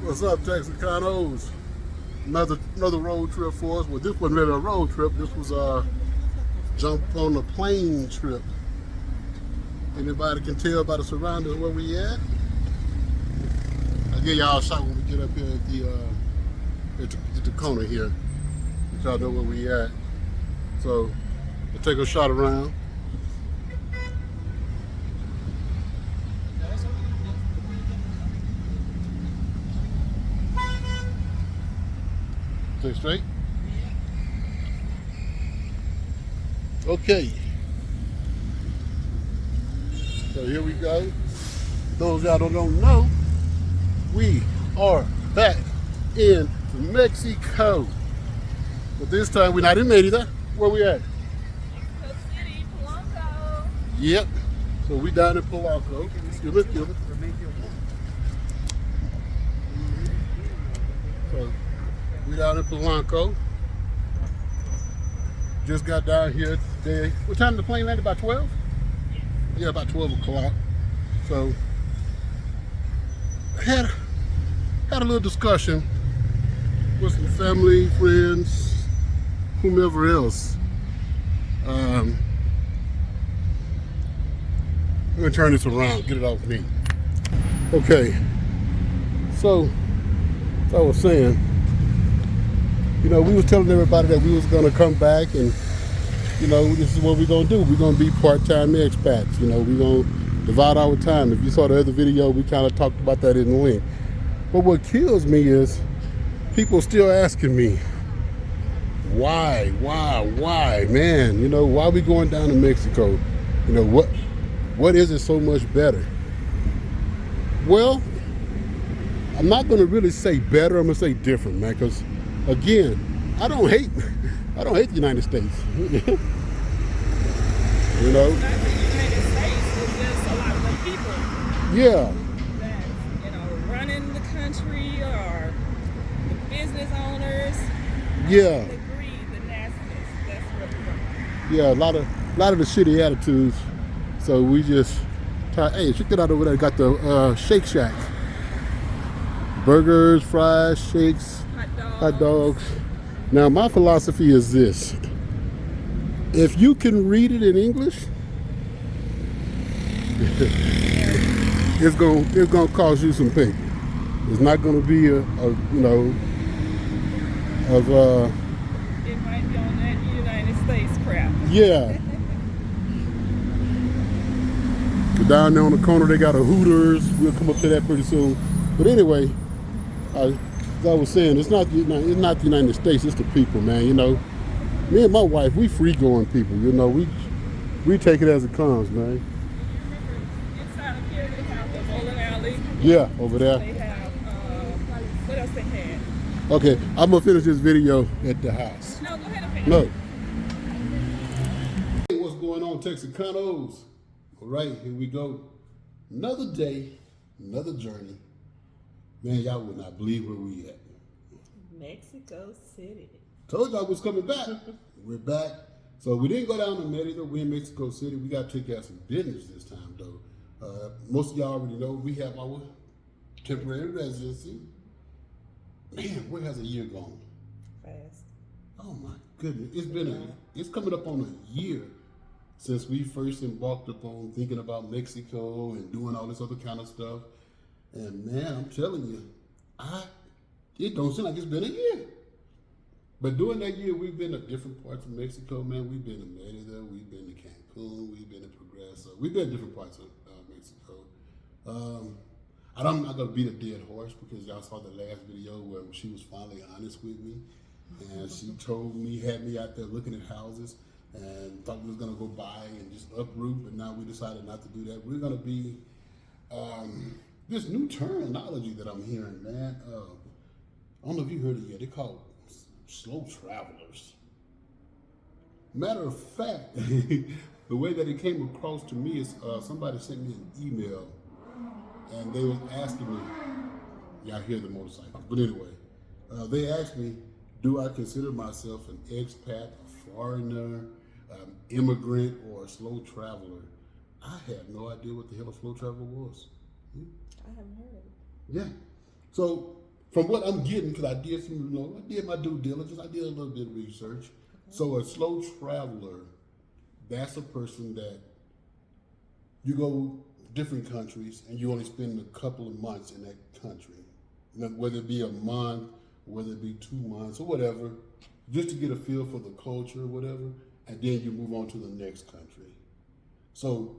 What's up, Texacanos? Another road trip for us. Well, this wasn't really a road trip. This was a jump on a plane trip. Anybody can tell by the surroundings where we at? I'll give y'all a shot when we get up here at the corner here. Let y'all know where we at. So we'll take a shot around. Stay straight. Okay. So here we go. Those y'all don't know, we are back in Mexico. But this time we're not in Merida. Where we at? Mexico City, Polanco. Yep. So we down in Polanco. Excuse me. So we down in Polanco. Just got down here today. What time did the plane land? About 12? Yeah, about 12 o'clock. So had a little discussion with some family, friends, whomever else. I'm gonna turn this around, get it off me. Okay, so as I was saying, you know, we was telling everybody that we was gonna come back and, you know, this is what we're gonna do. We're gonna be part-time expats. You know, we're gonna divide our time. If you saw the other video, we kind of talked about that in the link. But what kills me is people still asking me, why, man? You know, why are we going down to Mexico? You know, what is it so much better? Well, I'm not gonna really say better. I'm gonna say different, man. Because again, I don't hate the United States. You know. Not the United States, it's just a lot of people. Yeah. That, you know, running the country or the business owners. Yeah. The greed, the nastiness. That's what we're doing. Yeah, a lot of the shitty attitudes. So we just hey, check it out over there. Got the Shake Shack. Burgers, fries, shakes, hot dogs. Now my philosophy is this. If you can read it in English, it's gonna cost you some paper. It's not gonna be you know, It might be on that United States crap. yeah. Down there on the corner, they got a Hooters. We'll come up to that pretty soon. But anyway, as I was saying, it's not the United States. It's the people, man. You know, me and my wife, we free-going people. You know, we take it as it comes, man. Inside of here, they have the bowling alley. Yeah, over there. They have, what else they had? Okay, I'm gonna finish this video at the house. No, go ahead and finish. No. Hey, what's going on, Texacanos? All right, here we go. Another day, another journey. Man, y'all would not believe where we at. Mexico City. Told y'all we was coming back. We're back. So we didn't go down to Merida. We're in Mexico City. We got to take care of some business this time, though. Most of y'all already know we have our temporary residency. Man, where has a year gone? Fast. Oh my goodness. It's coming up on a year since we first embarked upon thinking about Mexico and doing all this other kind of stuff. And man, I'm telling you, it don't seem like it's been a year. But during that year, we've been to different parts of Mexico, man. We've been to Merida, we've been to Cancun, we've been to Progreso. We've been to different parts of Mexico. I'm not gonna beat a dead horse because y'all saw the last video where she was finally honest with me. And she told me, had me out there looking at houses and thought we was gonna go buy and just uproot, but now we decided not to do that. We're gonna be, this new terminology that I'm hearing, man. I don't know if you heard it yet. They call it slow travelers. Matter of fact, the way that it came across to me is somebody sent me an email and they was asking me, y'all hear the motorcycle, but anyway, they asked me, do I consider myself an expat, a foreigner, immigrant, or a slow traveler? I had no idea what the hell a slow traveler was. I haven't heard of it. Yeah. So from what I'm getting, because I did some, I did my due diligence, I did a little bit of research. So a slow traveler, that's a person that you go different countries and you only spend a couple of months in that country, whether it be a month, whether it be 2 months or whatever, just to get a feel for the culture or whatever, and then you move on to the next country. So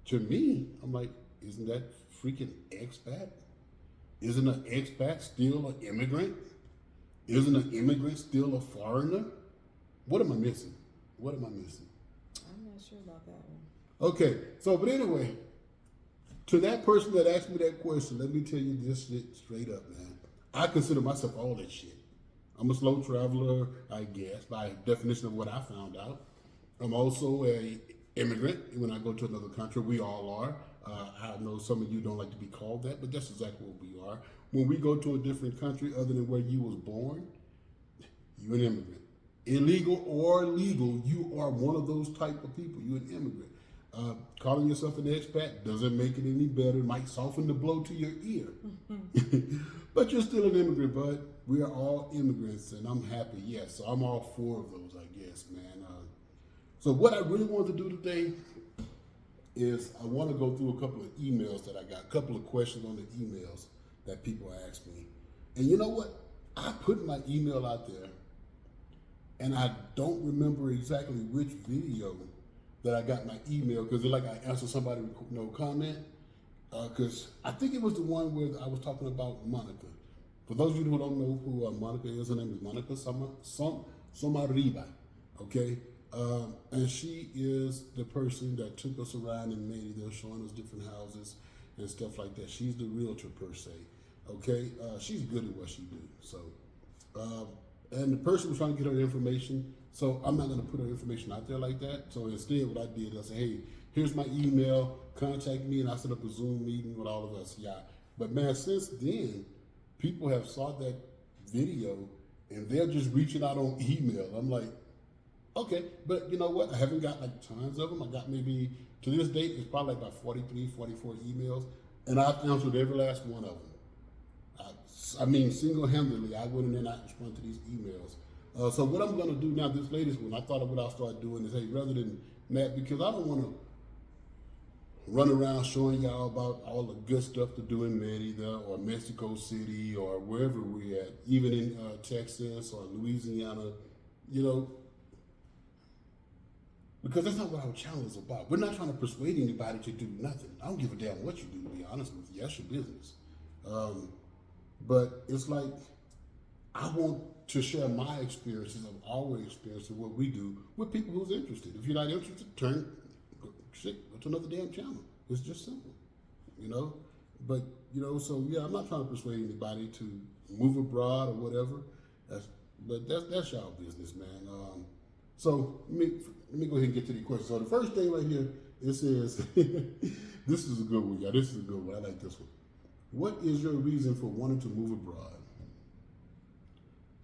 to me, I'm like, isn't that freaking expat? Isn't an expat still an immigrant? Isn't an immigrant still a foreigner? What am I missing? What am I missing? I'm not sure about that one. Okay, so but anyway, to that person that asked me that question, let me tell you this shit straight up, man. I consider myself all that shit. I'm a slow traveler, I guess, by definition of what I found out. I'm also a immigrant when I go to another country. We all are. I know some of you don't like to be called that, but that's exactly what we are. When we go to a different country other than where you was born, you're an immigrant. Illegal or legal, you are one of those type of people. You're an immigrant. Calling yourself an expat doesn't make it any better. It might soften the blow to your ear. But you're still an immigrant, bud. We are all immigrants, and I'm happy. Yes, so I'm all for those, I guess, man. So what I really want to do today is I want to go through a couple of emails that I got, a couple of questions on the emails that people ask me. And you know what? I put my email out there, and I don't remember exactly which video that I got my email, because like I answered somebody comment, because I think it was the one where I was talking about Monica. For those of you who don't know who Monica is, her name is Monica Somariba, okay? And she is the person that took us around in Mérida, showing us different houses and stuff like that. She's the realtor per se, okay? She's good at what she do. So, and the person was trying to get her information, so I'm not going to put her information out there like that. So instead, what I did, I said, hey, here's my email, contact me, and I set up a Zoom meeting with all of us. Yeah, but man, since then, people have saw that video and they're just reaching out on email. I'm like, okay, but you know what? I haven't got like tons of them. I got maybe, to this date, it's probably like about 43, 44 emails, and I've answered every last one of them. I mean, single-handedly, I went in and I responded to these emails. So what I'm going to do now, this latest one, I thought what I'll start doing is, hey, rather than that, because I don't want to run around showing y'all about all the good stuff to do in Mérida or Mexico City or wherever we're at, even in Texas or Louisiana, because that's not what our channel is about. We're not trying to persuade anybody to do nothing. I don't give a damn what you do, to be honest with you. That's your business. But it's like, I want to share my experiences of our experiences, what we do, with people who's interested. If you're not interested, go to another damn channel. It's just simple, But, so yeah, I'm not trying to persuade anybody to move abroad or whatever. That's y'all business, man. So let me go ahead and get to the question. So the first thing right here, it says, this is a good one, y'all. This is a good one. I like this one. What is your reason for wanting to move abroad?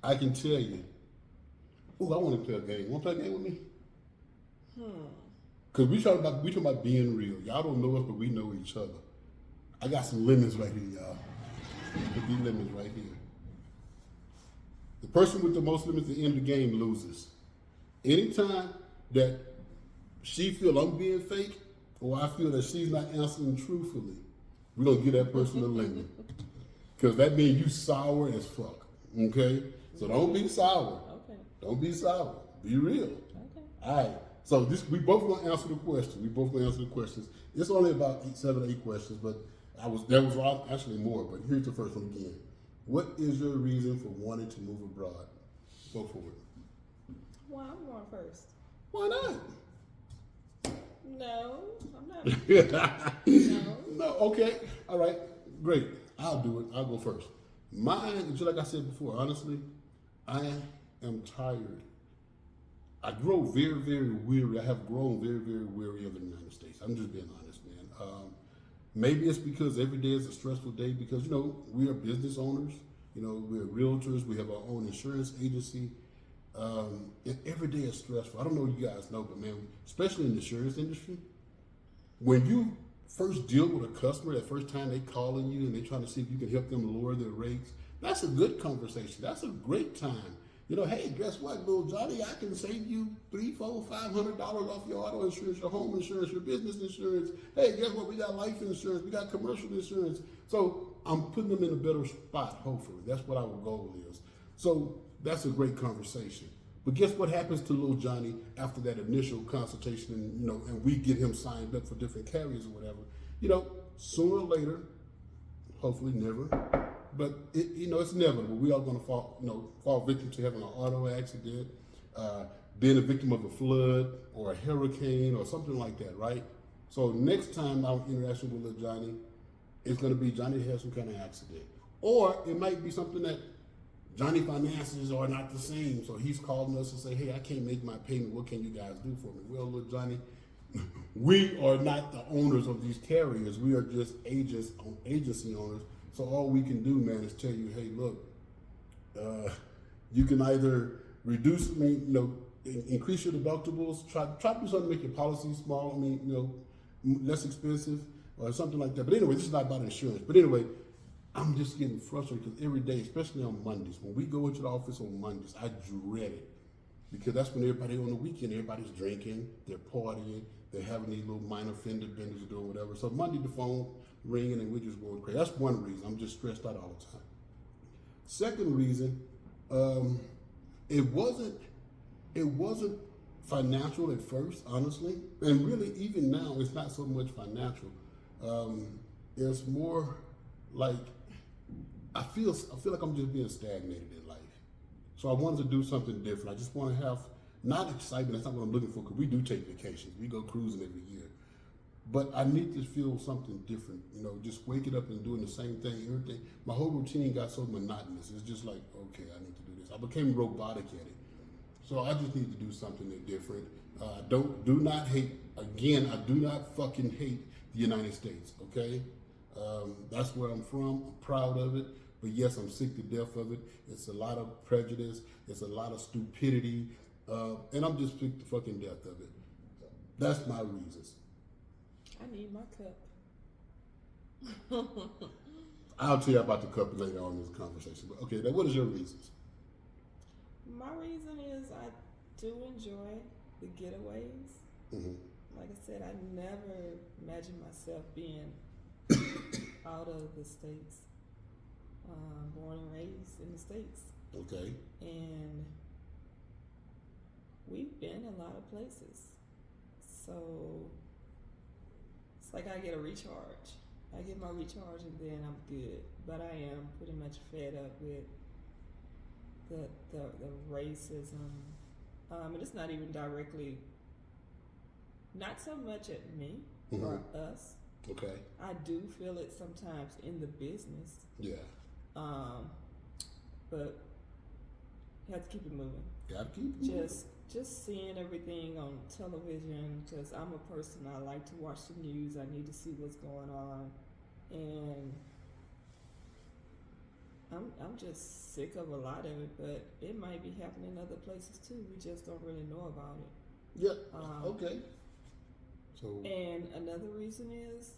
I can tell you. Oh, I want to play a game. Want to play a game with me? Because we talking about being real. Y'all don't know us, but we know each other. I got some lemons right here, y'all. Put these lemons right here. The person with the most lemons at the end of the game loses. Anytime that she feel I'm being fake, or I feel that she's not answering truthfully, we're going to give that person a lemon. Because that means you sour as fuck, okay? So don't be sour. Okay. Don't be sour. Be real. Okay. All right. So we both going to answer the question. We both going to answer the questions. It's only about 7 or 8 questions, but there was actually more, but here's the first one again. What is your reason for wanting to move abroad? Go for it. Well, I'm going first. Why not? No, I'm not. No. No, okay. All right. Great. I'll do it. I'll go first. Mine, just like I said before, honestly, I am tired. I grow very, very weary. I have grown very, very weary of the United States. I'm just being honest, man. Maybe it's because every day is a stressful day because, we are business owners. We're realtors. We have our own insurance agency. And every day is stressful. I don't know what you guys know, but man, especially in the insurance industry, when you first deal with a customer, that first time they calling you and they trying to see if you can help them lower their rates, That's a good conversation. That's a great time. You know, hey, guess what, little Johnny? I can save you $300, $400, $500 off your auto insurance, your home insurance, your business insurance. Hey, guess what? We got life insurance. We got commercial insurance. So I'm putting them in a better spot. Hopefully, that's what our goal is. So that's a great conversation. But guess what happens to little Johnny after that initial consultation, and and we get him signed up for different carriers or whatever? Sooner or later, hopefully never, but it's inevitable. We are going to fall victim to having an auto accident, being a victim of a flood or a hurricane or something like that, right? So next time our interaction with little Johnny, it's going to be Johnny has some kind of accident, or it might be something that Johnny finances are not the same, so he's calling us and say, hey, I can't make my payment. What can you guys do for me? Well, little Johnny, we are not the owners of these carriers. We are just agency owners. So all we can do, man, is tell you, hey, look, you can either increase your deductibles, try to do something to make your policy small, less expensive or something like that. But anyway, this is not about insurance. But anyway, I'm just getting frustrated because every day, especially on Mondays, when we go into the office on Mondays, I dread it because that's when everybody on the weekend, everybody's drinking, they're partying, they're having these little minor fender benders or doing whatever. So Monday the phone ringing and we're just going crazy. That's one reason. I'm just stressed out all the time. Second reason, it wasn't financial at first, honestly, and really even now it's not so much financial. It's more like I feel like I'm just being stagnated in life. So I wanted to do something different. I just want to have not excitement. That's not what I'm looking for because we do take vacations. We go cruising every year. But I need to feel something different. Just waking up and doing the same thing, everything. My whole routine got so monotonous. It's just like, okay, I need to do this. I became robotic at it. So I just need to do something different. Do not hate. Again, I do not fucking hate the United States. Okay. That's where I'm from. I'm proud of it. But yes, I'm sick to death of it. It's a lot of prejudice. It's a lot of stupidity. And I'm just sick to fucking death of it. That's my reasons. I need my cup. I'll tell you about the cup later on in this conversation. But okay, what is your reasons? My reason is I do enjoy the getaways. Mm-hmm. Like I said, I never imagined myself being out of the States. Born and raised in the States. Okay. And we've been a lot of places. So it's like I get a recharge. I get my recharge and then I'm good. But I am pretty much fed up with the racism. And it's not even directly, not so much at me or us. Okay. I do feel it sometimes in the business. Yeah. But you have to keep it moving. Gotta keep it moving. Just seeing everything on television, because I'm a person, I like to watch the news. I need to see what's going on. And I'm just sick of a lot of it, but it might be happening in other places too. We just don't really know about it. Yeah. Okay. So. And another reason is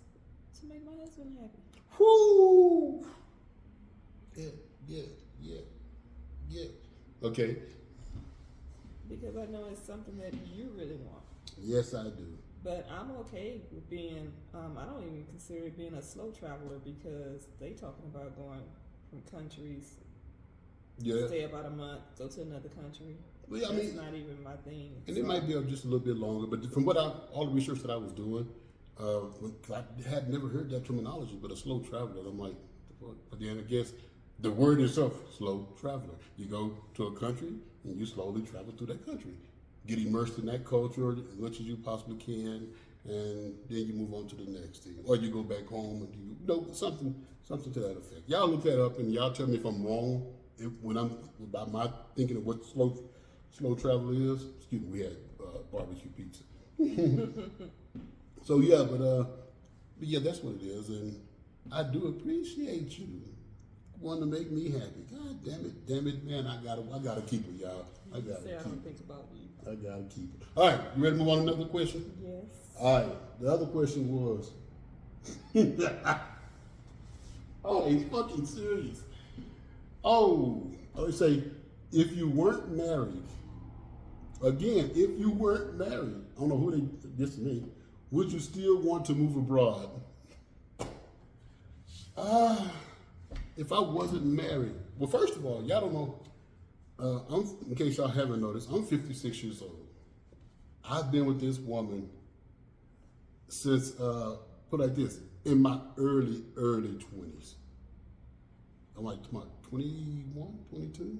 to make my husband happy. Whoo! Yeah. Okay. Because I know it's something that you really want. Yes, I do. But I'm okay with being, I don't even consider it being a slow traveler because they talking about going from countries, stay about a month, go to another country. Well, yeah, That's not even my thing. And it might be just a little bit longer, but from all the research that I was doing, I had never heard that terminology, but a slow traveler. I'm like, but then I guess the word itself, slow traveler. You go to a country and you slowly travel through that country. Get immersed in that culture as much as you possibly can, and then you move on to the next thing. Or you go back home and something to that effect. Y'all look that up and y'all tell me if I'm wrong when I'm about my thinking of what slow travel is. Excuse me, we had barbecue pizza. So yeah, but yeah, that's what it is, and I do appreciate you wanting to make me happy. God damn it, man! I gotta keep it, y'all. I don't think about you. I gotta keep it. All right, you ready to move on to another question? Yes. All right, the other question was, oh, he's fucking serious. Oh, I would say if you weren't married, again, if you weren't married, I don't know who this to me, would you still want to move abroad? If I wasn't married, well, first of all, y'all don't know, in case y'all haven't noticed, I'm 56 years old. I've been with this woman since, put like this, in my early 20s. I'm like 21, 22?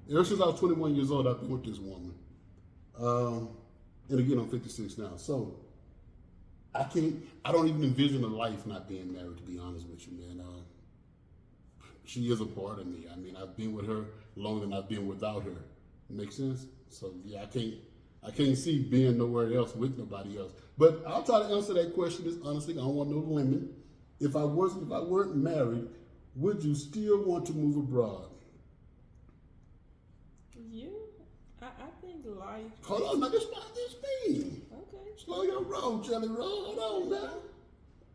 Ever since I was 21 years old, I've been with this woman. And again, I'm 56 now. So I don't even envision a life not being married, to be honest with you, man. She is a part of me. I mean, I've been with her longer than I've been without her. Make sense? So yeah, I can't see being nowhere else with nobody else. But I'll try to answer that question as honestly. I don't want no limit. If I weren't married, would you still want to move abroad? I think life. Hold on, now this speed. Okay. Slow your roll, Jelly Roll. Hold on now.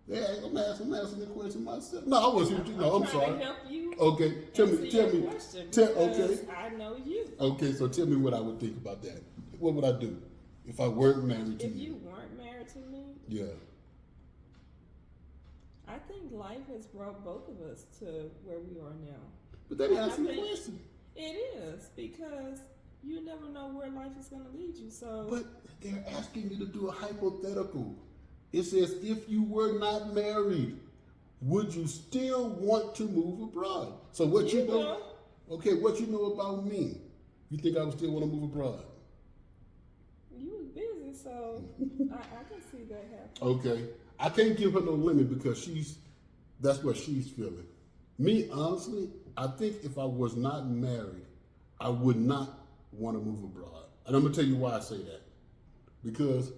Yeah, I'm asking the question myself. No, I wasn't. I'm sorry. Trying to help you. Okay, tell me. Okay. I know you. Okay, so tell me what I would think about that. What would I do if I weren't married to you? If you weren't married to me, yeah. I think life has brought both of us to where we are now. But that answers the question. It is, because you never know where life is going to lead you. So, but they're asking you to do a hypothetical. It says, if you were not married, would you still want to move abroad? So what you know? Okay, what you know about me? You think I would still want to move abroad? You was busy, so I can see that happening. Okay, I can't give her no limit because that's what she's feeling. Me, honestly, I think if I was not married, I would not want to move abroad. And I'm gonna tell you why I say that. Because,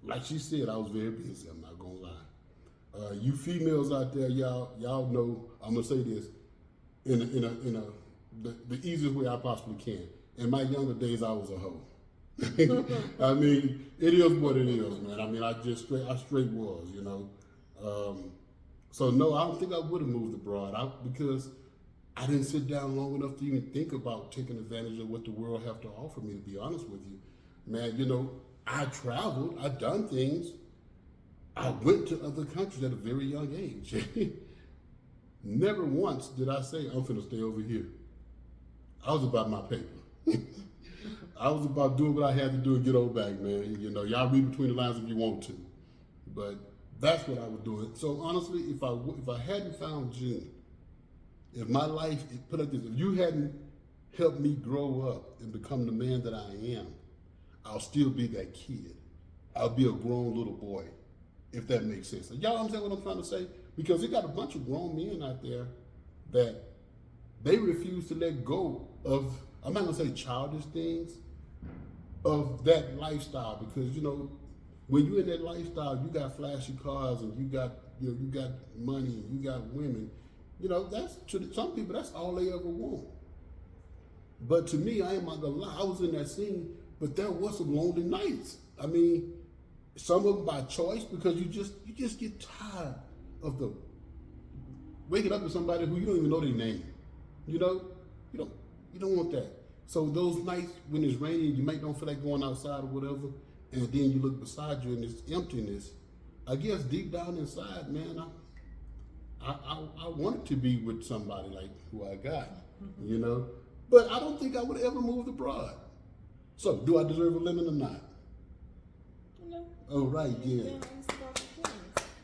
like she said, I was very busy. I'm not gonna lie. You females out there, y'all know. I'm gonna say this in the easiest way I possibly can. In my younger days, I was a hoe. I mean, it is what it is, man. I mean, I straight was, you know. So no, I don't think I would have moved abroad because I didn't sit down long enough to even think about taking advantage of what the world have to offer me, to be honest with you. Man, you know, I traveled, I've done things. I went to other countries at a very young age. Never once did I say, I'm finna stay over here. I was about my paper. I was about doing what I had to do and get over back, man. You know, y'all read between the lines if you want to. But that's what I was doing. So honestly, if I hadn't found June, if my life, put it like this, if you hadn't helped me grow up and become the man that I am, I'll still be that kid. I'll be a grown little boy, if that makes sense. Y'all understand what I'm trying to say? Because you got a bunch of grown men out there that they refuse to let go of, I'm not gonna say childish things, of that lifestyle. Because, you know, when you're in that lifestyle, you got flashy cars and you got money and you got women. You know, that's to some people, that's all they ever want. But to me, I ain't not gonna lie, I was in that scene, but there was some lonely nights. I mean, some of them by choice, because you just get tired of the waking up with somebody who you don't even know their name. You know, you don't want that. So those nights when it's raining, you might don't feel like going outside or whatever, and then you look beside you and this emptiness. I guess deep down inside, man, I wanted to be with somebody like who I got, you know. But I don't think I would ever move abroad. So, do I deserve a limit or not? No. Oh, right, yeah.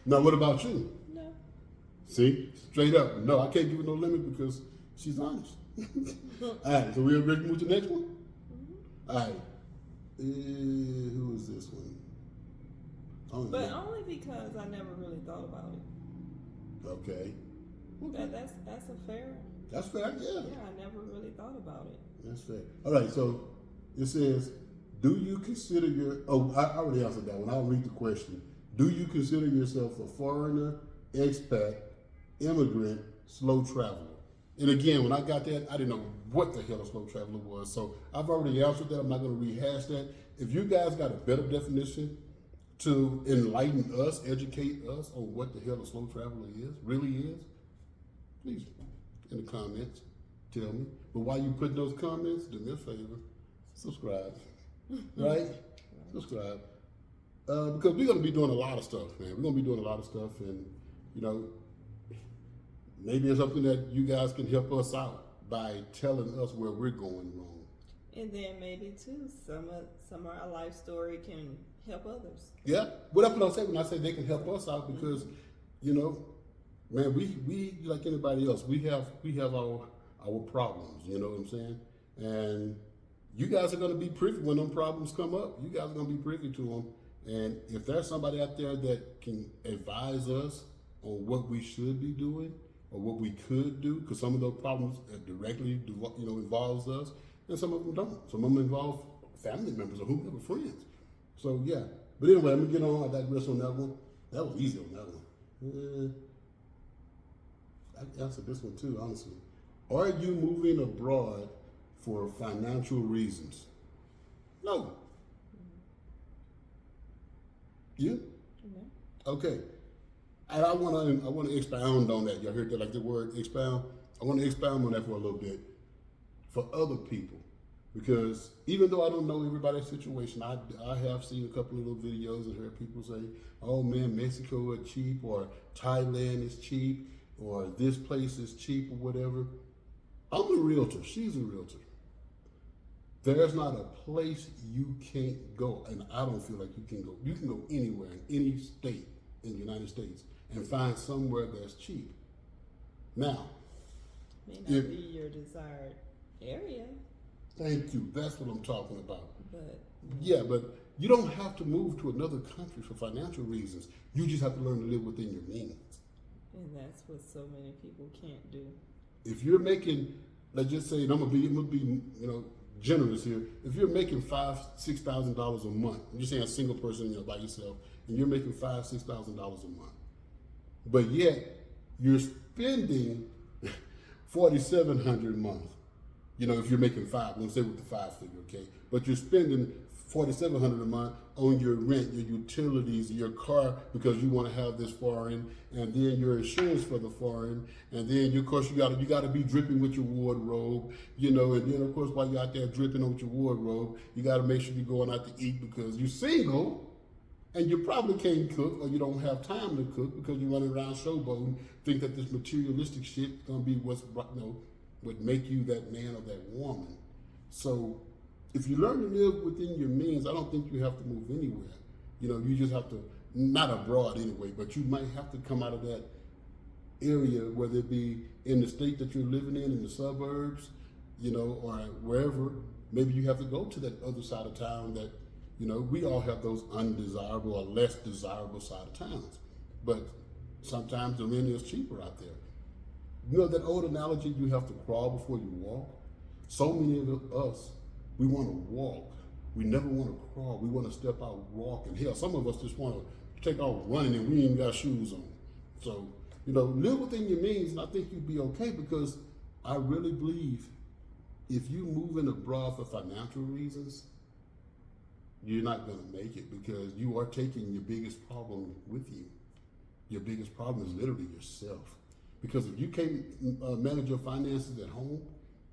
Now, what about you? No. See, straight up, no, I can't give her no limit because she's honest. All right, so we're ready to move to the next one? Mm-hmm. All right. Who is this one? But only because I never really thought about it. Okay. That's a fair. That's fair, yeah. Yeah, I never really thought about it. That's fair. All right, so it says, do you consider I already answered that one. I'll read the question. Do you consider yourself a foreigner, expat, immigrant, slow traveler? And again, when I got that, I didn't know what the hell a slow traveler was. So I've already answered that. I'm not going to rehash that. If you guys got a better definition to enlighten us, educate us on what the hell a slow traveler really is, please the comments. Tell me. But while you put those comments, do me a favor, subscribe. Right? Subscribe. Because we're going to be doing a lot of stuff, man. We're going to be doing a lot of stuff, and, you know, maybe it's something that you guys can help us out by telling us where we're going wrong. And then maybe too, some of our life story can help others. Yeah, well, that's what I say when I say they can help us out, because, you know, man, we like anybody else, we have our problems. You know what I'm saying? And you guys are going to be privy when them problems come up. You guys are going to be privy to them. And if there's somebody out there that can advise us on what we should be doing or what we could do, because some of those problems directly, involves us, and some of them don't. Some of them involve family members or whomever, friends. So yeah. But anyway, let me get on. I digress on that one. That was easy on that one. I answered this one too, honestly. Are you moving abroad for financial reasons? No. You? No. Okay. And I want to expound on that. Y'all heard that, like the word expound? I want to expound on that for a little bit for other people. Because even though I don't know everybody's situation, I have seen a couple of little videos and heard people say, oh man, Mexico is cheap, or Thailand is cheap, or this place is cheap, or whatever. I'm a realtor. She's a realtor. There's not a place you can't go, and I don't feel like you can go. You can go anywhere in any state in the United States and find somewhere that's cheap. Now, may not be your desired area. Thank you. That's what I'm talking about. But yeah, but you don't have to move to another country for financial reasons. You just have to learn to live within your means. And that's what so many people can't do. If you're making, let's just say, and I'm gonna be generous here. If you're making $5,000-$6,000 a month, I'm just saying a single person, by yourself, and you're making $5,000-$6,000 a month, but yet you're spending $4,700 a month. If you're making five, let's say with the five figure, okay? But you're spending $4,700 a month on your rent, your utilities, your car, because you want to have this foreign, and then your insurance for the foreign, and then of course you got to be dripping with your wardrobe, and then of course while you're out there dripping with your wardrobe, you got to make sure you're going out to eat because you're single, and you probably can't cook, or you don't have time to cook because you're running around showboating, think that this materialistic shit is gonna be would make you that man or that woman. So if you learn to live within your means, I don't think you have to move anywhere. You just have to, not abroad anyway, but you might have to come out of that area, whether it be in the state that you're living in the suburbs, or wherever. Maybe you have to go to that other side of town that, we all have those undesirable or less desirable side of towns. But sometimes the rent is cheaper out there. That old analogy, you have to crawl before you walk? So many of us, we want to walk. We never want to crawl. We want to step out walking. Hell, some of us just want to take off running and we ain't got shoes on. So, live within your means, and I think you'd be okay, because I really believe if you moving abroad for financial reasons, you're not going to make it, because you are taking your biggest problem with you. Your biggest problem is literally yourself. Because if you can't manage your finances at home,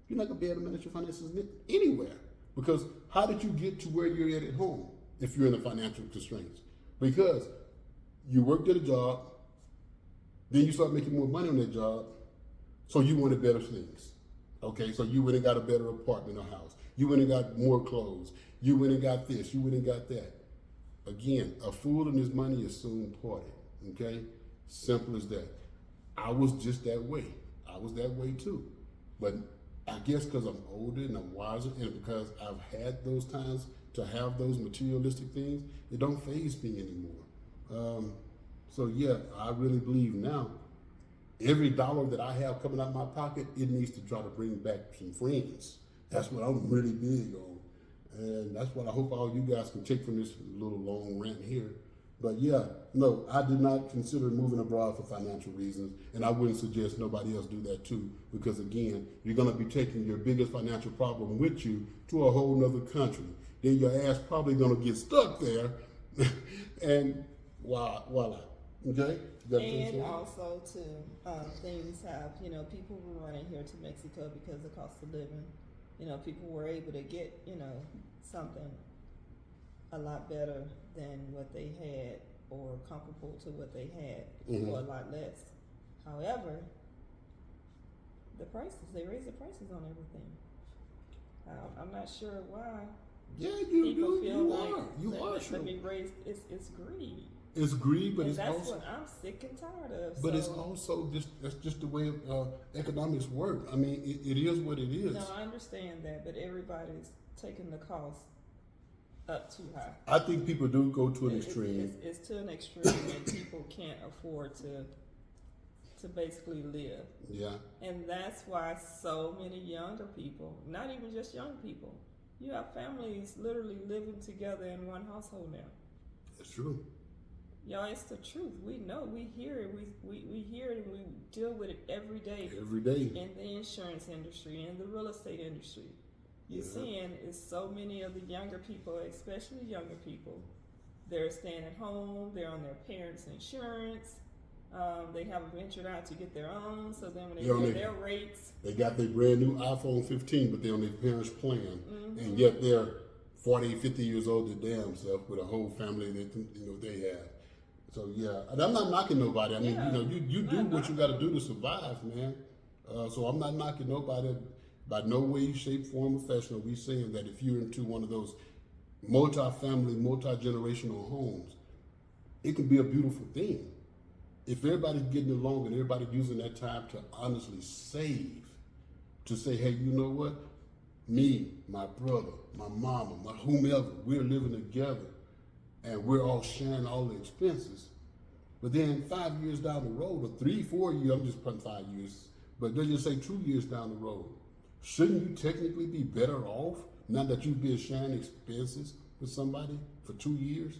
you're not going to be able to manage your finances anywhere. Because how did you get to where you're at home if you're in the financial constraints? Because you worked at a job, then you start making more money on that job, so you wanted better things. Okay, so you went and got a better apartment or house. You went and got more clothes. You went and got this. You went and got that. Again, a fool and his money is soon parted. Okay, simple as that. I was just that way. I was that way too. But I guess because I'm older and I'm wiser, and because I've had those times to have those materialistic things, it don't faze me anymore. So yeah, I really believe now, every dollar that I have coming out of my pocket, it needs to try to bring back some friends. That's what I'm really big on. And that's what I hope all you guys can take from this little long rant here. But yeah, no, I did not consider moving abroad for financial reasons, and I wouldn't suggest nobody else do that too, because again, you're gonna be taking your biggest financial problem with you to a whole nother country. Then your ass probably gonna get stuck there, and voila, okay? And also, too, things have, people were running here to Mexico because of the cost of living. People were able to get, something a lot better than what they had or comparable to what they had for a lot less. However, they raised the prices on everything. I'm not sure why. Yeah, people feel like let me raise. It's greed. It's greed, but and it's that's also what I'm sick and tired of. But it's also that's just the way economics work. I mean, it is what it is. No, I understand that, but everybody's taking the cost up too high. I think people do go to an extreme. It's to an extreme, and people can't afford to basically live. Yeah. And that's why so many younger people, not even just young people, you have families literally living together in one household now. It's true. Y'all, it's the truth. We know, we hear it, we hear it, and we deal with it every day. Every day. In the insurance industry, in the real estate industry. You're seeing is so many of the younger people, especially younger people, they're staying at home, they're on their parents' insurance, they haven't ventured out to get their own, so then when they hear their rates. They got their brand new iPhone 15, but they're on their parents' plan, and yet they're 40, 50 years old their damn self with a whole family that they have. So yeah, and I'm not knocking nobody. I mean, you do what you got to do to survive, man. So I'm not knocking nobody by no way, shape, form, or fashion. Are we saying that if you're into one of those multi-family, multi-generational homes, it can be a beautiful thing. If everybody's getting along and everybody's using that time to honestly save, to say, hey, you know what? Me, my brother, my mama, my whomever, we're living together. And we're all sharing all the expenses. But then 5 years down the road, or 3, 4 years, I'm just putting 5 years, but let's just say 2 years down the road, shouldn't you technically be better off now that you've been sharing expenses with somebody for 2 years?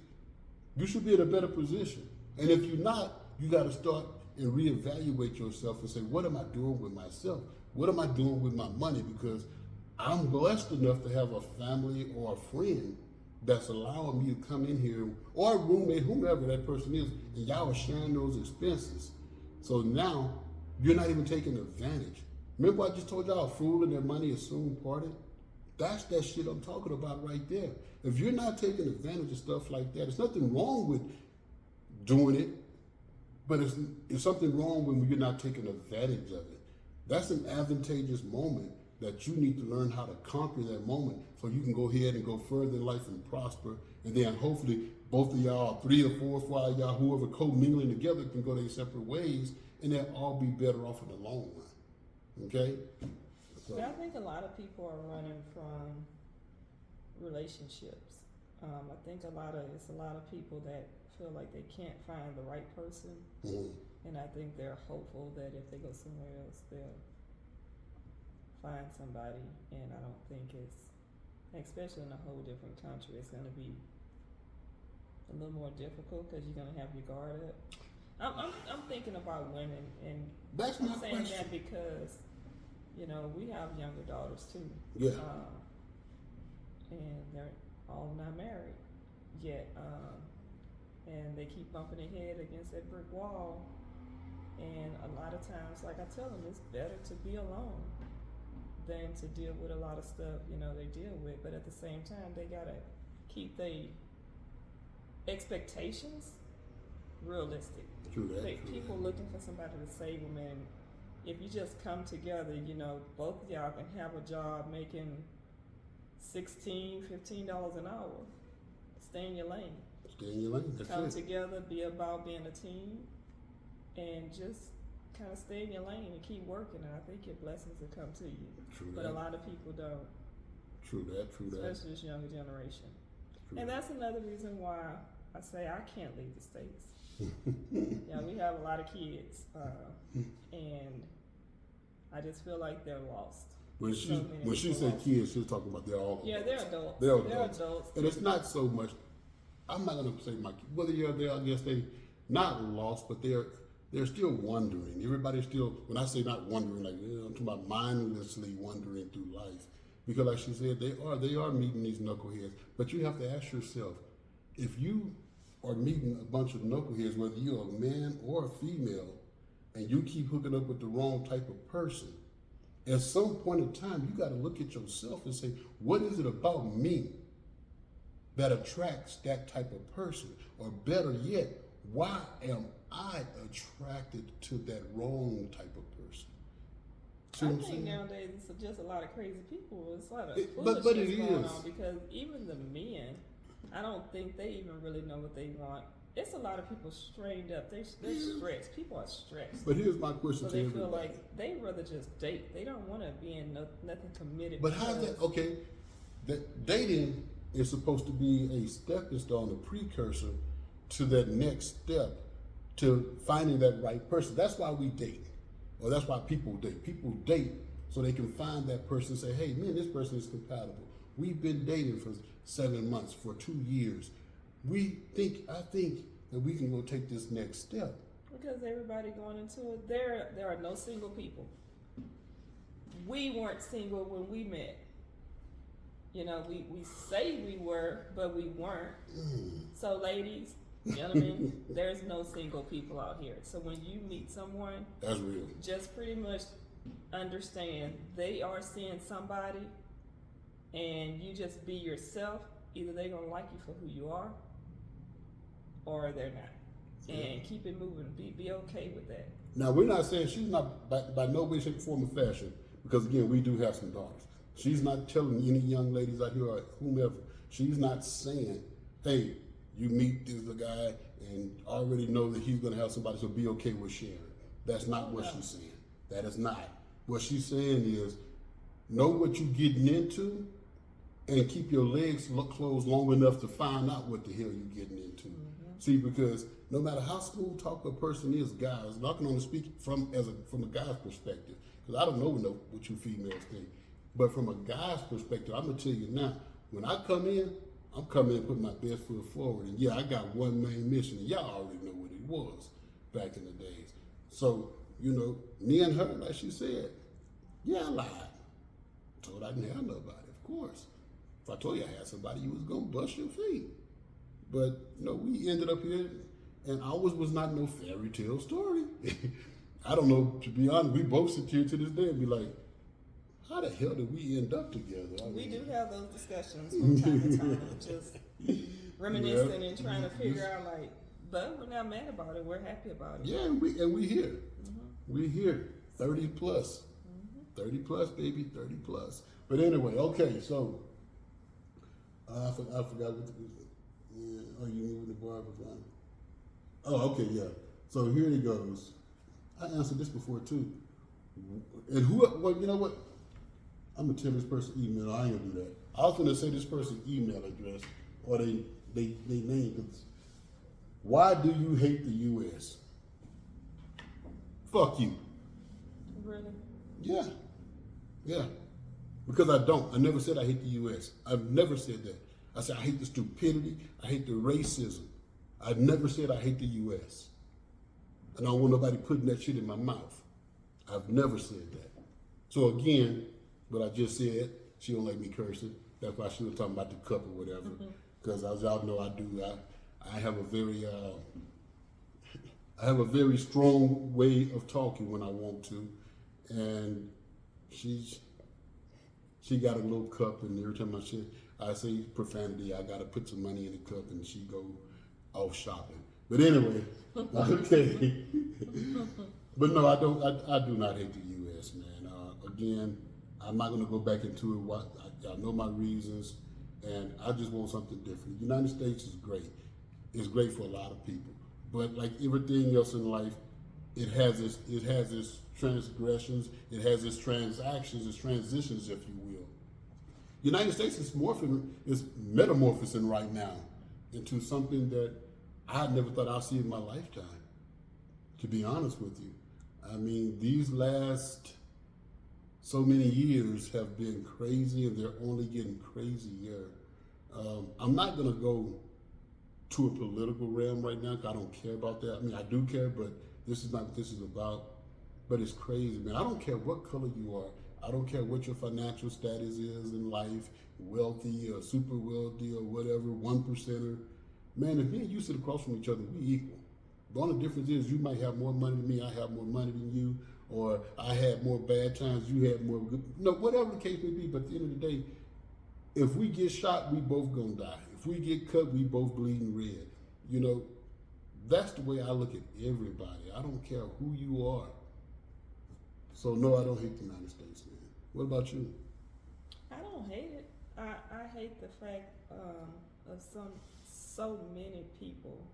You should be in a better position. And if you're not, you got to start and reevaluate yourself and say, what am I doing with myself? What am I doing with my money? Because I'm blessed enough to have a family or a friend that's allowing me to come in here, or a roommate, whomever that person is, and y'all are sharing those expenses. So now you're not even taking advantage. Remember I just told y'all a fool and their money is soon parted? That's that shit I'm talking about right there. If you're not taking advantage of stuff like that, there's nothing wrong with doing it, but it's something wrong when you're not taking advantage of it. That's an advantageous moment that you need to learn how to conquer that moment so you can go ahead and go further in life and prosper. And then hopefully both of y'all, 3 or 4 or 5 y'all, whoever co-mingling together can go their separate ways and they'll all be better off in the long run. Okay? So. Yeah, I think a lot of people are running from relationships. I think it's a lot of people that feel like they can't find the right person. And I think they're hopeful that if they go somewhere else, they'll find somebody, and I don't think especially in a whole different country, it's going to be a little more difficult because you're going to have your guard up. I'm thinking about women, and that's I'm saying that because we have younger daughters too. Yeah. And they're all not married yet, and they keep bumping their head against that brick wall. And a lot of times, like I tell them, it's better to be alone than to deal with a lot of stuff, they deal with. But at the same time, they gotta keep their expectations realistic. True that. People looking for somebody to save them, and if you just come together, both of y'all can have a job making $16, $15 an hour. Stay in your lane. Stay in your lane. That's come it. Together, be about being a team, and just kind of stay in your lane and keep working, and I think your blessings will come to you. True but that. A lot of people don't. True that. Especially this younger generation. True and that's another reason why I say I can't leave the States. We have a lot of kids, and I just feel like they're lost. When she said kids, she was talking about they're all. Yeah, they're adults. They're adults. And it's not so much. I'm not gonna say my kids. Whether they're, I guess they not lost, but they're still wondering. Everybody's still, when I say not wondering, like I'm talking about mindlessly wandering through life. Because like she said, they are meeting these knuckleheads. But you have to ask yourself, if you are meeting a bunch of knuckleheads, whether you're a man or a female, and you keep hooking up with the wrong type of person, at some point in time, you got to look at yourself and say, what is it about me that attracts that type of person? Or better yet, why am I attracted to that wrong type of person? See I what I'm think saying? nowadays it's just a lot of crazy people. It's a lot of But foolishness it going is. on because even the men, I don't think they even really know what they want. It's a lot of people strained up. They're stressed. People are stressed. But here's my question So to they everybody. feel like they rather just date. They don't want to be in nothing committed. But how's that? Okay, that dating is supposed to be a stepping stone, a precursor to that next step, to finding that right person. That's why we date, or that's why people date. People date so they can find that person and say, hey, me and this person is compatible. We've been dating for 7 months, for 2 years. I think that we can go take this next step. Because everybody going into it, there are no single people. We weren't single when we met. You know, we say we were, but we weren't. So ladies, gentlemen, there's no single people out here. So when you meet someone, That's real. just pretty much understand they are seeing somebody, and you just be yourself. Either they're gonna like you for who you are, or they're not. And keep it moving. Be okay with that. Now, we're not saying she's not by no way, shape, form, or fashion, because again, we do have some daughters. She's not telling any young ladies out here or whomever, she's not saying, hey, you meet this guy and already know that he's going to have somebody, so be okay with sharing. That's not what she's saying. That is not. What she's saying is, know what you're getting into and keep your legs closed long enough to find out what the hell you're getting into. See, because no matter how smooth talk a person is, guys, and I can only speak from a guy's perspective, because I don't know what you females think. But from a guy's perspective, I'm gonna tell you now, when I come in, I'm coming in and put my best foot forward. And yeah, I got one main mission, and y'all already know what it was back in the days. So, you know, me and her, like she said, yeah, I lied. Told I didn't have nobody, of course. If I told you I had somebody, you was gonna bust your feet. But no, we ended up here, and ours was not no fairy tale story. I don't know, to be honest, we both sit here to this day and be like, how the hell did we end up together? I We mean, do have those discussions from time to time, just reminiscing and trying to figure out, like, but we're not mad about it. We're happy about it. yeah, and we here. We here, 30 plus. 30 plus, baby, 30 plus. But anyway, okay, so I forgot what oh, you moving the barber fine. Oh, okay, yeah. So here it goes. I answered this before too. And well, you know what? I'm gonna tell this person email. I ain't gonna do that. I was gonna say this person's email address or they name. Why do you hate the U.S.? Fuck you. Really? Yeah. Yeah. Because I don't. I never said I hate the U.S. I've never said that. I said I hate the stupidity. I hate the racism. I've never said I hate the U.S. And I don't want nobody putting that shit in my mouth. I've never said that. So again, what I just said, she don't like me cursing. That's why she was talking about the cup or whatever. Because as y'all know, I have a very strong way of talking when I want to, and she got a little cup, and every time I say profanity, I gotta put some money in the cup, and she go off shopping. But anyway, okay. But no, I do not hate the U.S., man. Again, I'm not gonna go back into it. Y'all know my reasons, and I just want something different. The United States is great. It's great for a lot of people, but like everything else in life, it has its transgressions, it has its transactions, its transitions, if you will. United States is metamorphosing right now into something that I never thought I'd see in my lifetime, to be honest with you. I mean, these last so many years have been crazy, and they're only getting crazier. I'm not gonna go to a political realm right now, because I don't care about that. I mean, I do care, but this is not what this is about. But it's crazy, man. I don't care what color you are. I don't care what your financial status is in life, wealthy or super wealthy or whatever, 1%er. Man, if me and you sit across from each other, we equal. The only difference is you might have more money than me, I have more money than you, or I had more bad times, you had more good. No, whatever the case may be. But at the end of the day, if we get shot, we both gonna die. If we get cut, we both bleeding red. You know, that's the way I look at everybody. I don't care who you are. So no, I don't hate the United States, man. What about you? I don't hate it. I hate the fact of so many people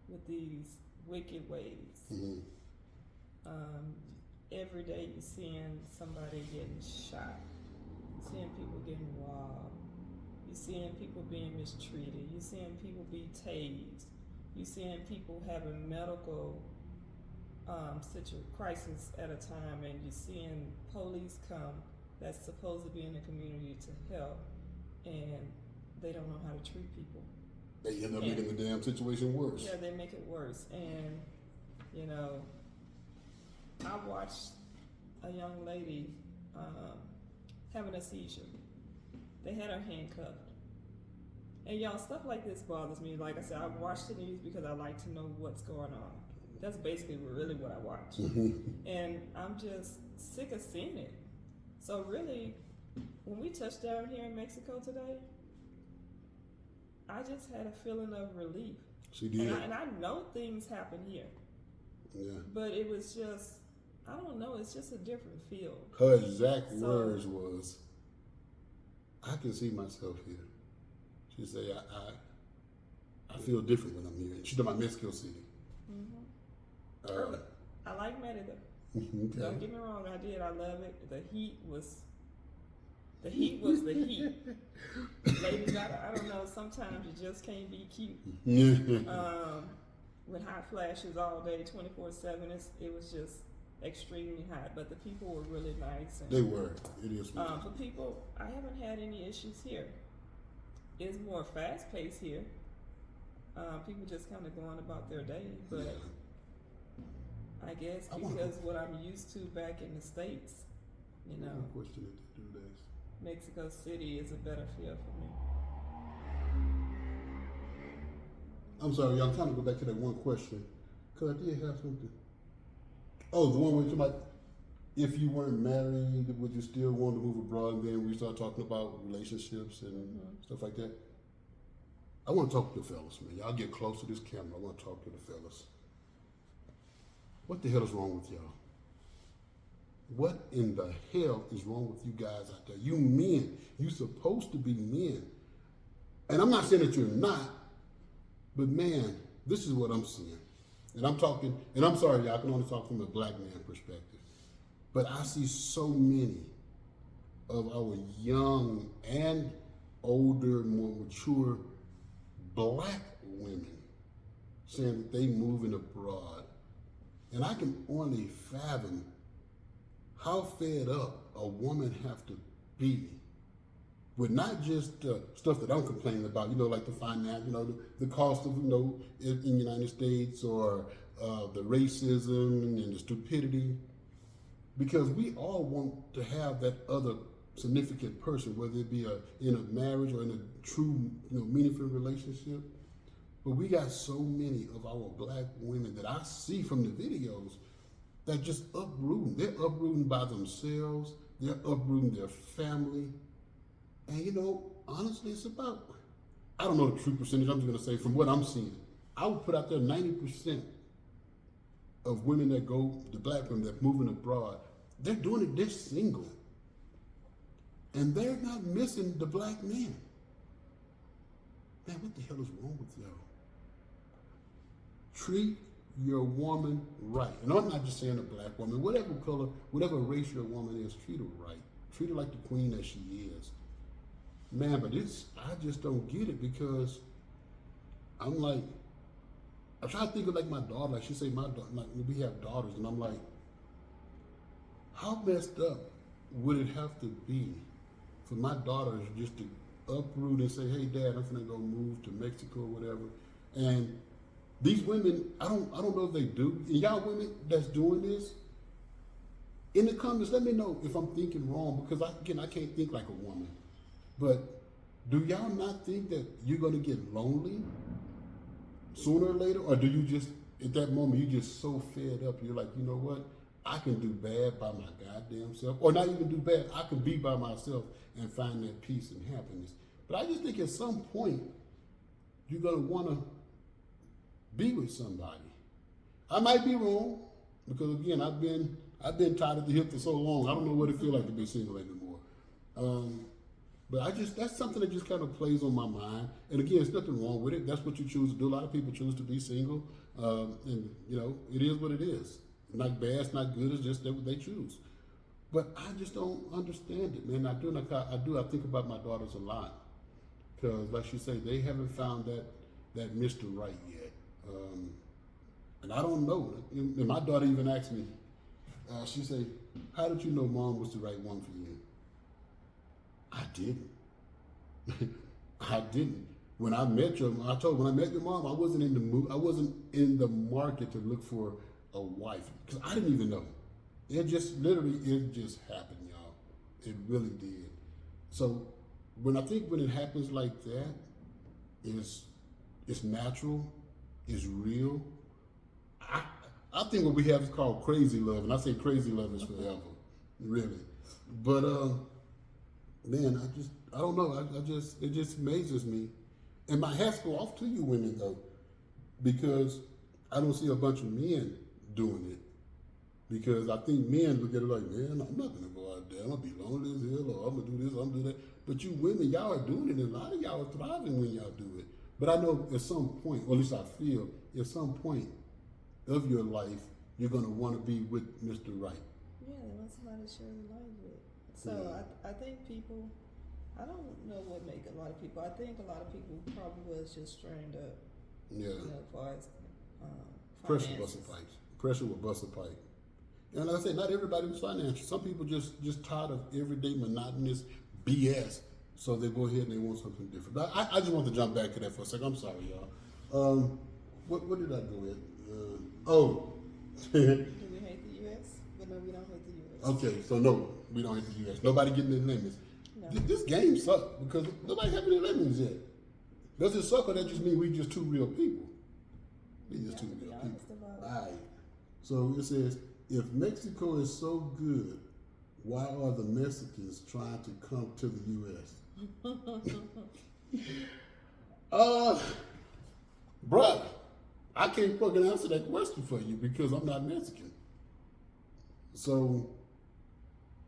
with these wicked ways. Mm-hmm. Every day you're seeing somebody getting shot, you're seeing people getting robbed, you're seeing people being mistreated, you're seeing people be tased, you're seeing people having medical crisis at a time, and you're seeing police come that's supposed to be in the community to help, and they don't know how to treat people. They end up making the damn situation worse. Yeah, they make it worse. And, you know, I watched a young lady having a seizure. They had her handcuffed. And y'all, stuff like this bothers me. Like I said, I watch the news because I like to know what's going on. That's basically really what I watch. And I'm just sick of seeing it. So really, when we touched down here in Mexico today, I just had a feeling of relief. She did. And I know things happen here. Yeah. But it was just, I don't know, it's just a different feel. Her exact words was, I can see myself here. She said, I feel different when I'm here. She's talking about Mexico City. I like Merida. Okay. Don't get me wrong, I did. I love it. The heat was the heat. Ladies, I don't know, sometimes you just can't be cute. With hot flashes all day, 24/7, it was just extremely hot. But the people were really nice. And, they were. It is. for people, I haven't had any issues here. It's more fast paced here. People just kind of going about their day, but I guess because what I'm used to back in the States, you know, Mexico City is a better feel for me. I'm sorry, y'all. I'm trying to go back to that one question because I did have something. Oh, the one where you're talking about if you weren't married, would you still want to move abroad? And then we start talking about relationships and stuff like that. I want to talk to the fellas, man. Y'all get close to this camera. I want to talk to the fellas. What the hell is wrong with y'all? What in the hell is wrong with you guys out there? You men, you supposed to be men. And I'm not saying that you're not, but man, this is what I'm seeing. And I'm talking, and I'm sorry, y'all, I can only talk from a black man perspective. But I see so many of our young and older, more mature black women saying that they moving abroad. And I can only fathom how fed up a woman have to be with not just stuff that I'm complaining about, you know, like the finance, you know, the cost of, you know, in the United States, or the racism and the stupidity, because we all want to have that other significant person, whether it be in a marriage or in a true, you know, meaningful relationship. But we got so many of our black women that I see from the videos that just uprooting. They're uprooting by themselves. They're uprooting their family. And you know, honestly, it's about, I don't know the true percentage, I'm just gonna say from what I'm seeing, I would put out there 90% of women that go, the black women that moving abroad, they're doing it, they're single. And they're not missing the black man. Man, what the hell is wrong with y'all? Treat your woman right. And I'm not just saying a black woman, whatever color, whatever race your woman is, treat her right. Treat her like the queen that she is. Man, but I just don't get it, because I'm like, I try to think of like my daughter, like she say my daughter, like we have daughters, and I'm like, how messed up would it have to be for my daughters just to uproot and say, hey dad, I'm gonna go move to Mexico or whatever. And these women, I don't know if they do. And y'all women that's doing this, in the comments, let me know if I'm thinking wrong, because I can't think like a woman. But do y'all not think that you're gonna get lonely sooner or later, or do you just at that moment you just so fed up you're like, you know what, I can do bad by my goddamn self, or not even do bad, I can be by myself and find that peace and happiness. But I just think at some point you're gonna want to be with somebody. I might be wrong because again I've been tied at the hip for so long. I don't know what it feels like to be single anymore. But that's something that just kind of plays on my mind. And again, there's nothing wrong with it. That's what you choose to do. A lot of people choose to be single, and you know it is what it is. Not bad, it's not good. It's just what they choose. But I just don't understand it, man. I do. I think about my daughters a lot because, like she said, they haven't found that Mr. Right yet. And I don't know. And my daughter even asked me. She said, "How did you know Mom was the right one for you?" I didn't. I didn't. When I met your mom, I wasn't in the mood. I wasn't in the market to look for a wife because I didn't even know. It just happened, y'all. It really did. So when it happens like that, it's natural, it's real. I think what we have is called crazy love, and I say crazy love is forever, really. But man, I don't know. It just amazes me, and my hats go off to you women though, because I don't see a bunch of men doing it. Because I think men look at it like, man, I'm not gonna go out there. I'm gonna be lonely as hell, or I'm gonna do this, I'm gonna do that. But you women, y'all are doing it, and a lot of y'all are thriving when y'all do it. But I know at some point, or at least I feel, at some point of your life, you're gonna want to be with Mr. Right. Yeah, they want somebody to share their life with. So Yeah. I think people, I don't know what make a lot of people. I think a lot of people probably was just strained up. Yeah. You know, as far as Pressure finances. bust a pipe. Pressure will bust a pipe. And like I say, not everybody was financial. Some people just tired of everyday monotonous BS. So they go ahead and they want something different. But I just want to jump back to that for a second. I'm sorry, y'all. What did I go with? Do we hate the U.S.? But no, we don't hate the U.S. Okay, so no, we don't hate the U.S. Nobody getting any lemons. No. This game sucks because nobody having any lemons yet. Does it suck or that just mean we just two real people? We just two real people. All right. So it says, if Mexico is so good, why are the Mexicans trying to come to the U.S.? Bruh, I can't fucking answer that question for you because I'm not Mexican. So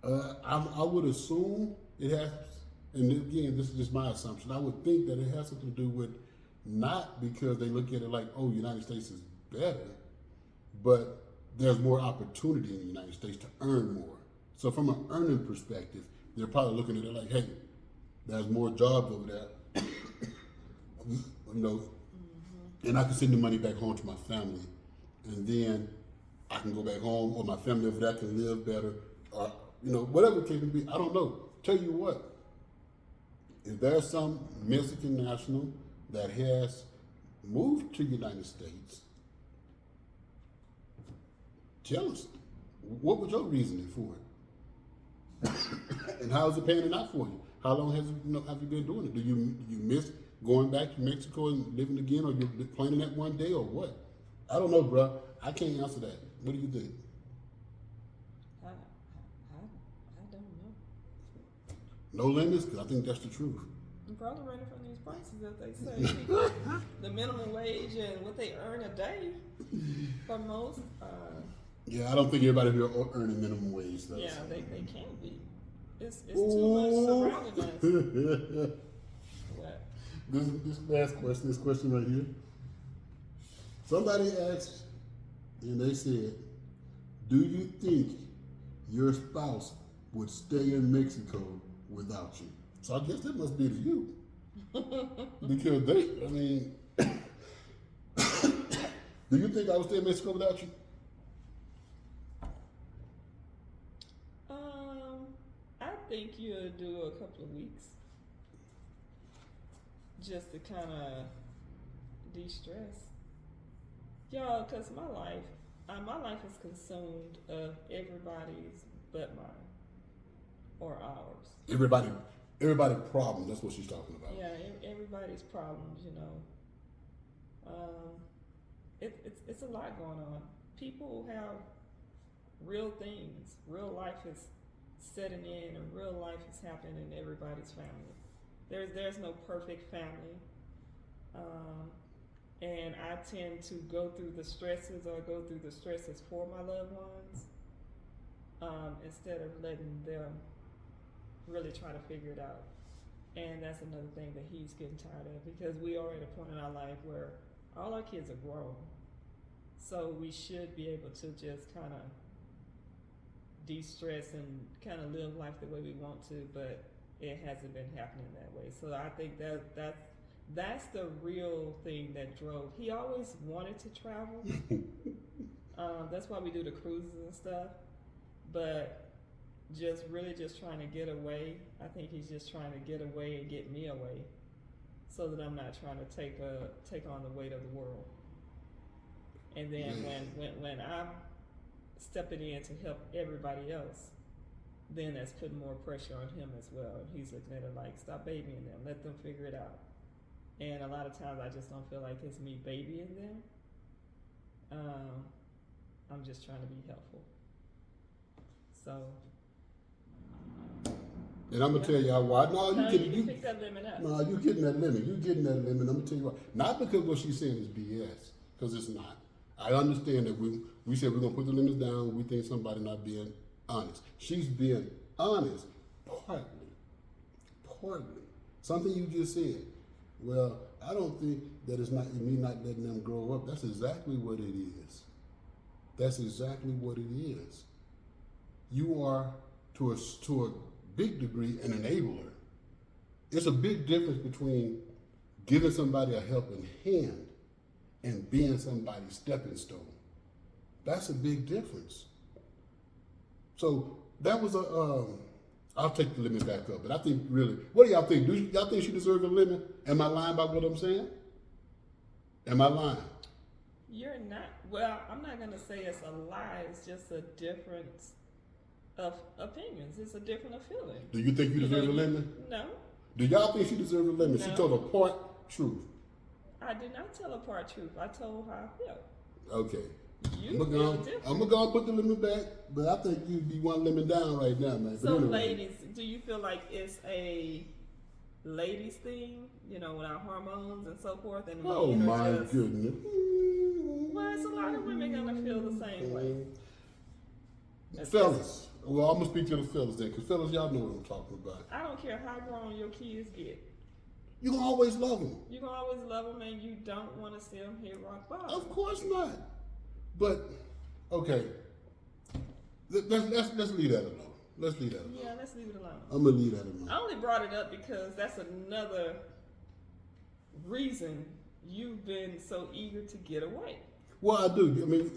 I would assume it has, and again, this is just my assumption. I would think that it has something to do with not because they look at it like, oh, United States is better, but there's more opportunity in the United States to earn more. So from an earning perspective, they're probably looking at it like, hey, there's more jobs over there, you know, and I can send the money back home to my family, and then I can go back home, or my family over there can live better, or you know, whatever it can be. I don't know. Tell you what, if there's some Mexican national that has moved to the United States, tell us, what was your reasoning for it? And how is it panning out for you? How long have you been doing it? Do you miss going back to Mexico and living again, or you're planning that one day, or what? I don't know, bro. I can't answer that. What do you think? I don't know. No limits? Because I think that's the truth. I'm probably running from these prices that they say. People, the minimum wage and what they earn a day for most. Yeah, I don't think everybody here are earning minimum wage. Though, Yeah, so. they can't be. It's too much surrounding us. What? This question right here. Somebody asked, and they said, do you think your spouse would stay in Mexico without you? So I guess that must be to you. Because do you think I would stay in Mexico without you? I think you'll do a couple of weeks just to kind of de-stress. Y'all, because my life is consumed of everybody's but mine or ours. Everybody Everybody's problem. That's what she's talking about. Yeah, everybody's problems, you know. It's a lot going on. People have real things. Real life is setting in, and real life is happening in everybody's family. There's no perfect family, and I tend to go through the stresses for my loved ones, instead of letting them really try to figure it out. And that's another thing that he's getting tired of, because we are at a point in our life where all our kids are grown. So we should be able to just kind of de-stress and kind of live life the way we want to, but it hasn't been happening that way. So I think that's the real thing that drove. He always wanted to travel. That's why we do the cruises and stuff. But just trying to get away. I think he's just trying to get away and get me away, so that I'm not trying to take on the weight of the world. And then when I'm stepping in to help everybody else, then that's putting more pressure on him as well. And he's looking at it like, stop babying them, let them figure it out. And a lot of times I just don't feel like it's me babying them. I'm just trying to be helpful. So. And I'm gonna tell y'all why. You pick that lemon up. No, you getting that lemon. You getting that lemon. I'm gonna tell you why. Not because what she's saying is BS, because it's not. I understand that we said we're gonna put the lemons down. We think somebody not being honest. She's being honest, partly. Something you just said. Well, I don't think that it's not me not letting them grow up. That's exactly what it is. That's exactly what it is. You are to a big degree an enabler. It's a big difference between giving somebody a helping hand and being somebody's stepping stone. That's a big difference. So that was I'll take the lemon back up, but I think really, what do y'all think? Do y'all think she deserves a lemon? Am I lying about what I'm saying? Am I lying? You're not. Well, I'm not gonna say it's a lie. It's just a difference of opinions. It's a different of feeling. Do you think you deserve a lemon? No. Do y'all think she deserves a lemon? No. She told a part truth. I did not tell a part truth. I told how I felt. Okay. You feel different. I'm gonna go put the lemon back, but I think you'd be one lemon down right now, man. So, anyway. Ladies, do you feel like it's a ladies thing? You know, with our hormones and so forth, and oh my goodness. Well, it's a lot of women gonna feel the same way. Fellas, well, I'm gonna speak to the fellas then, because fellas, y'all know what I'm talking about. I don't care how grown your kids get. You gonna always love them. You gonna always love them, and you don't want to see them hit rock bottom. Of course not. But okay, let's leave that alone. Let's leave that alone. Yeah, let's leave it alone. I'm gonna leave that alone. I only brought it up because that's another reason you've been so eager to get away. Well, I do. I mean,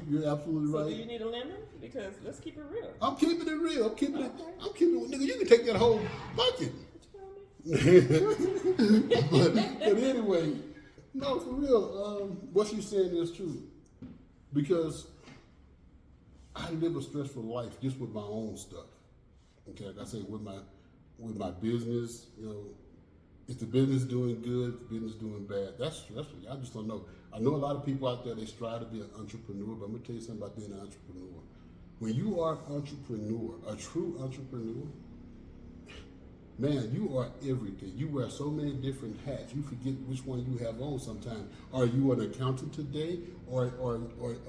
you're absolutely right. So do you need a lemon? Because let's keep it real. I'm keeping it real. I'm keeping it. Nigga, you can take that whole bucket. but anyway, no, for real. What she's saying is true, because I live a stressful life just with my own stuff. Okay, like I say, with my business, you know, if the business doing good, if the business doing bad, that's stressful. I just don't know. I know a lot of people out there, they strive to be an entrepreneur, but I'm gonna tell you something about being an entrepreneur. When you are an entrepreneur, a true entrepreneur, man, you are everything. You wear so many different hats. You forget which one you have on sometimes. Are you an accountant today, or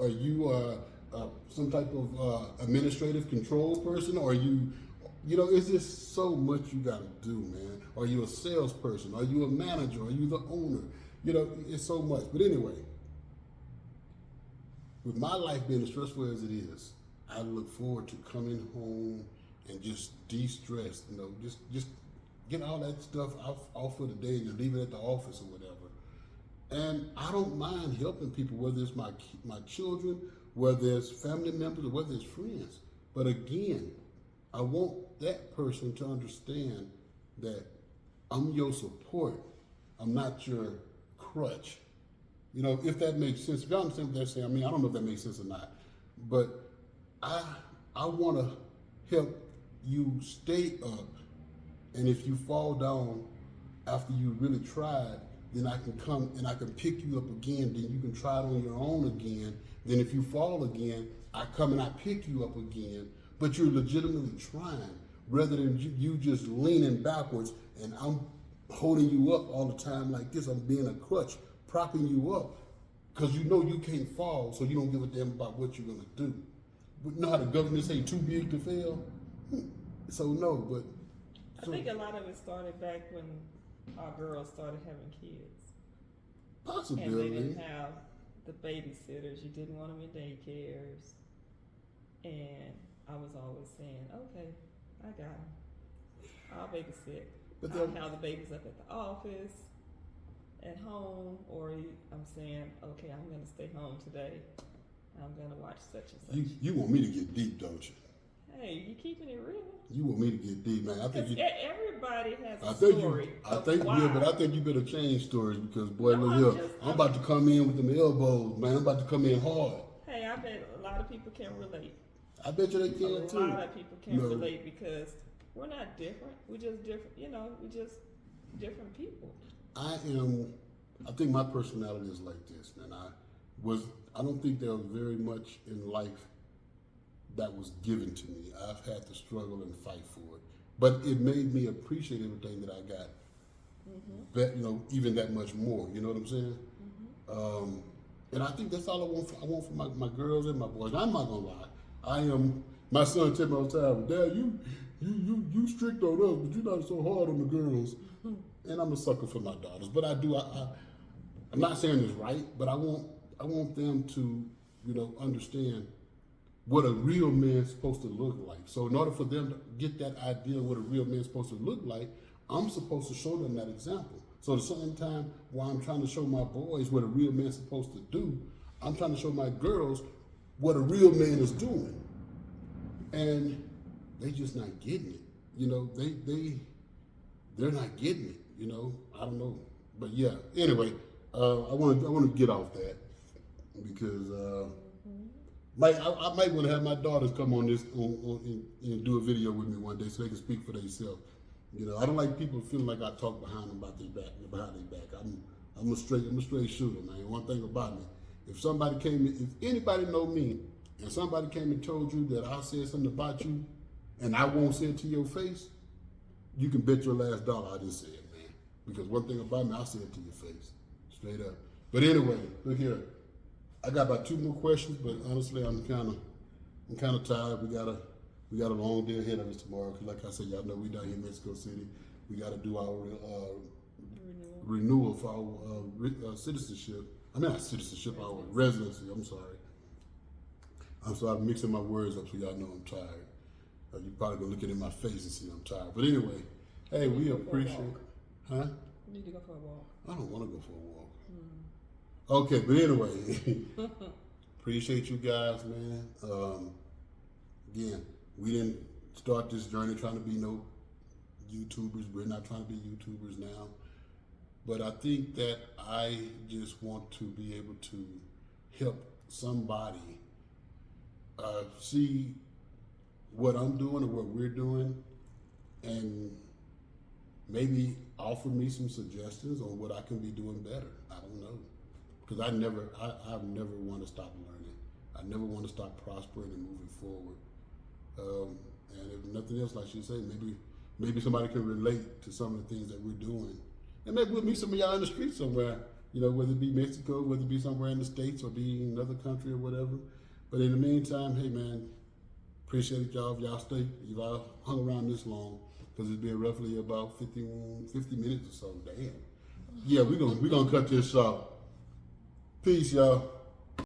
are you some type of administrative control person? Or are you know, it's just so much you got to do, man. Are you a salesperson? Are you a manager? Are you the owner? You know, it's so much. But anyway, with my life being as stressful as it is, I look forward to coming home and just de-stress, you know, just get all that stuff off for the day and just leave it at the office or whatever. And I don't mind helping people, whether it's my children, whether it's family members, or whether it's friends. But again, I want that person to understand that I'm your support. I'm not your crutch. You know, if that makes sense. If y'all understand what they're saying, I mean, I don't know if that makes sense or not. But I want to help you stay up And if you fall down after you really tried, then I can come and I can pick you up again. Then you can try it on your own again. Then if you fall again, I come and I pick you up again. But you're legitimately trying, rather than you just leaning backwards and I'm holding you up all the time like this. I'm being a crutch, propping you up, because you know you can't fall, so you don't give a damn about what you're gonna do. But you know how the government say too big to fail? So no, but I think a lot of it started back when our girls started having kids. possibly. And they didn't have the babysitters. You didn't want them in daycares. And I was always saying, okay, I got them. I'll babysit. But I'll then- have the babies up at the office, at home, or I'm saying, okay, I'm going to stay home today. I'm going to watch such and such. You want me to get deep, don't you? Hey, you keeping it real? You want me to get deep, man. I think Because you. everybody has a I think story. you. I of think why. yeah, but I think you better change stories because boy, No, look here. I'm I'm about to come in with them elbows, man. I'm about to come in hard. Hey, I bet a lot of people can relate. I bet you they A can too. lot of people can No. relate because we're not different. We're just different. We're just different people. I think my personality is like this, man. I don't think there was very much in life that was given to me. I've had to struggle and fight for it, but it made me appreciate everything that I got. That even that much more. You know what I'm saying? And I think that's all I want for my girls and my boys. I'm not gonna lie. I am. My son tell me all the time, Dad, you strict on us, but you're not so hard on the girls. And I'm a sucker for my daughters, but I do. I'm not saying it's right, but I want them to understand what a real man's supposed to look like. So in order for them to get that idea of what a real man's supposed to look like, I'm supposed to show them that example. So at the same time, while I'm trying to show my boys what a real man's supposed to do, I'm trying to show my girls what a real man is doing. And they just not getting it. They're not getting it. I don't know. But yeah, anyway, I want to get off that because I might want to have my daughters come on this and do a video with me one day so they can speak for themselves. I don't like people feeling like I talk behind them behind their back. I'm a straight shooter, man. One thing about me, if anybody know me, and somebody came and told you that I said something about you, and I won't say it to your face, you can bet your last dollar I didn't say it, man. Because one thing about me, I say it to your face, straight up. But anyway, look here. I got about 2 more questions, but honestly, I'm kind of tired. We got a long day ahead of us tomorrow. Cause like I said, y'all know we down here in Mexico City. We got to do our renewal for our citizenship. I mean, not citizenship, our residency. I'm sorry, I'm mixing my words up so y'all know I'm tired. You probably gonna look it in my face and see I'm tired. But anyway, hey, we appreciate. Huh? You need to go for a walk. I don't want to go for a walk. Okay, but anyway, appreciate you guys, man. Again, we didn't start this journey trying to be no YouTubers. We're not trying to be YouTubers now. But I think that I just want to be able to help somebody see what I'm doing or what we're doing and maybe offer me some suggestions on what I can be doing better. I don't know. Because I've never want to stop learning. I never want to stop prospering and moving forward. And if nothing else, like you say, maybe somebody can relate to some of the things that we're doing. And maybe we'll meet some of y'all in the street somewhere, whether it be Mexico, whether it be somewhere in the States or be in another country or whatever. But in the meantime, hey man, appreciate y'all. If y'all hung around this long, because it's been roughly about 50 minutes or so. Damn. Yeah, we're gonna cut this short. Peace, y'all.